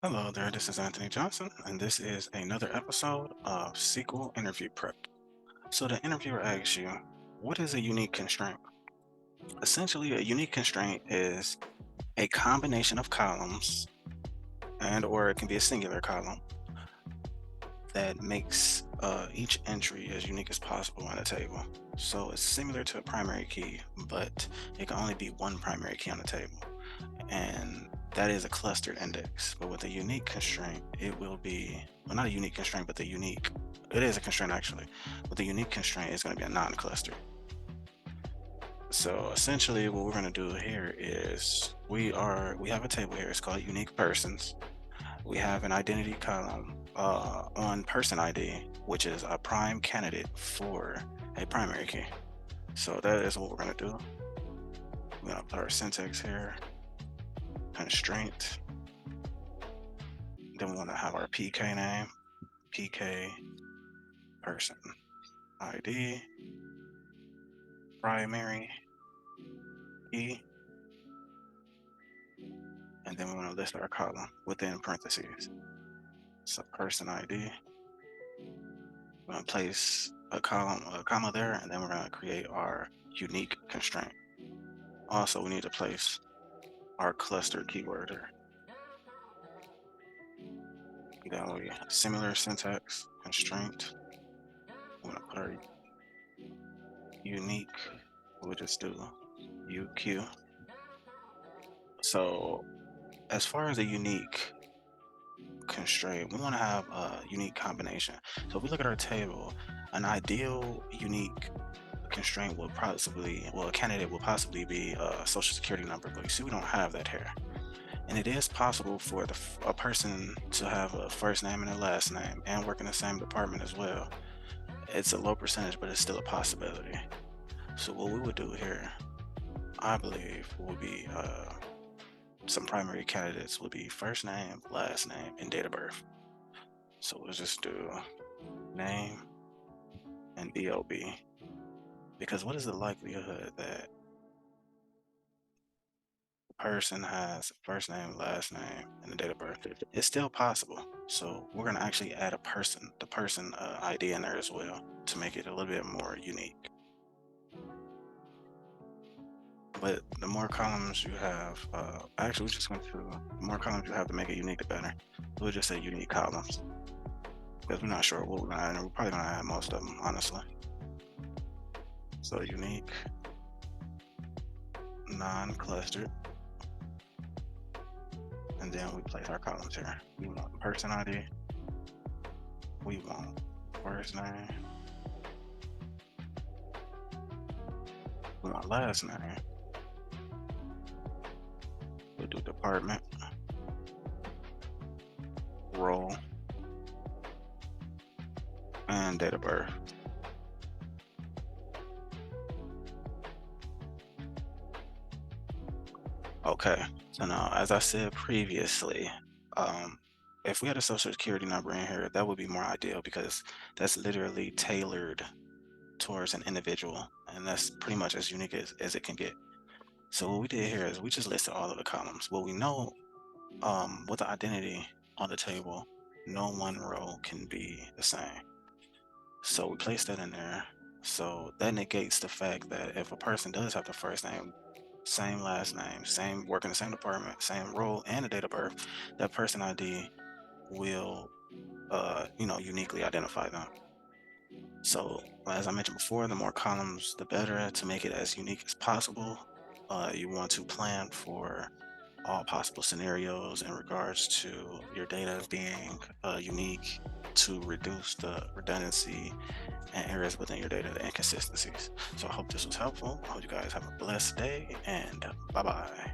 Hello there, this is Anthony Johnson, and this is another episode of SQL Interview Prep. So the interviewer asks you, what is a unique constraint? Essentially, a unique constraint is a combination of columns and or it can be a singular column that makes each entry as unique as possible on the table. So it's similar to a primary key, but it can only be one primary key on the table. And that is a clustered index. But with a unique constraint, it will be, well, not a unique constraint, but it is a constraint actually. With the unique constraint, it's going to be a non-cluster. So essentially what we're going to do here is we have a table here. It's called unique persons. We have an identity column on person ID, which is a prime candidate for a primary key. So that is what we're going to do. We're going to put our syntax here, constraint. Then we want to have our PK name, PK person ID, primary key, and then we want to list our column within parentheses. So person ID, we're going to place a comma there, and then we're going to create our unique constraint. Also, we need to place our cluster keyword here. Then we similar syntax constraint. We're going to put our unique, we'll just do UQ. So as far as a unique constraint, we want to have a unique combination. So if we look at our table, an ideal unique constraint will possibly, well, a candidate will possibly be a social security number, but you see we don't have that here. And it is possible for a person to have a first name and a last name and work in the same department as well. It's a low percentage, but it's still a possibility. So what we would do here, I believe, would be some primary candidates would be first name, last name, and date of birth. So we'll just do name and DOB, because what is the likelihood that the person has first name, last name, and the date of birth? It's still possible. So we're gonna actually add the person ID in there as well to make it a little bit more unique. But the more columns you have, actually, we're just going to, the more columns you have to make it unique, the better. We'll just say unique columns because we're not sure what we're going to add, and we're probably going to add most of them, honestly. So unique, non-clustered, and then we place our columns here. We want person ID, we want first name, we want last name, we'll do department, role, and date of birth. Okay, so now, as I said previously, if we had a social security number in here, that would be more ideal because that's literally tailored towards an individual, and that's pretty much as unique as it can get. So what we did here is we just listed all of the columns. Well, we know with the identity on the table, no one row can be the same. So we placed that in there. So that negates the fact that if a person does have the first name, same last name, same work in the same department, same role, and a date of birth, that person ID will, uniquely identify them. So as I mentioned before, the more columns, the better to make it as unique as possible. You want to plan for all possible scenarios in regards to your data being unique to reduce the redundancy and areas within your data, the inconsistencies. So I hope this was helpful. I hope you guys have a blessed day and bye bye.